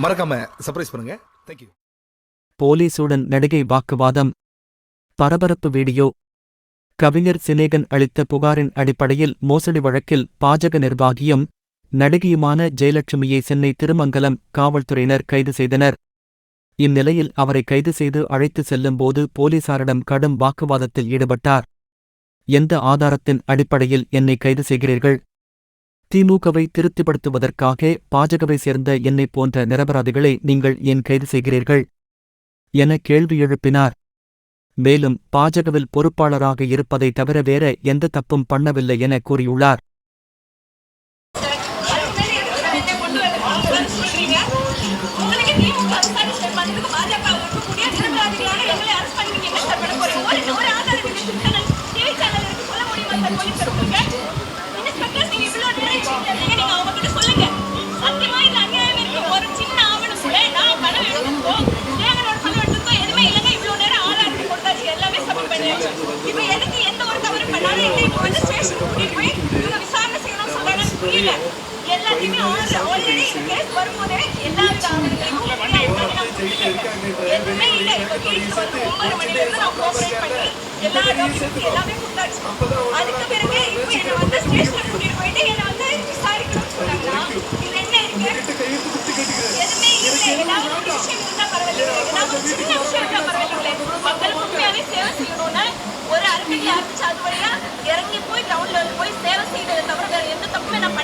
மறக்காம சர்ப்ரைஸ் பண்ணுங்க. தேங்க்யூ. போலீசுடன் நடிகை வாக்குவாதம். பரபரப்பு வீடியோ. கவிஞர் சினேகன் அளித்த புகாரின் அடிப்படையில் மோசடி வழக்கில் பாஜக நிர்வாகியும் நடிகையுமான ஜெயலட்சுமியை சென்னை திருமங்கலம் காவல்துறையினர் கைது செய்தனர். இந்நிலையில் அவரை கைது செய்து அழைத்து செல்லும்போது போலீசாரிடம் கடும் வாக்குவாதத்தில் ஈடுபட்டார். எந்த ஆதாரத்தின் அடிப்படையில் என்னை கைது செய்கிறீர்கள்? திமுகவை திருப்திப்படுத்துவதற்காக பாஜகவை சேர்ந்த என்னை போன்ற நிரபராதிகளை நீங்கள் ஏன் கைது செய்கிறீர்கள் என கேள்வி எழுப்பினார். மேலும் பாஜகவில் பொறுப்பாளராக இருப்பதை தவிர வேற எந்த தப்பும் பண்ணவில்லை என கூறியுள்ளார். ஒரு அரசியல் ஆரம்பிச்சு அது வழியா இறங்கி போய் கிரவுண்ட்ல போய் சேவை செய்யறதை தவிர வேற எந்த தப்புமே நான்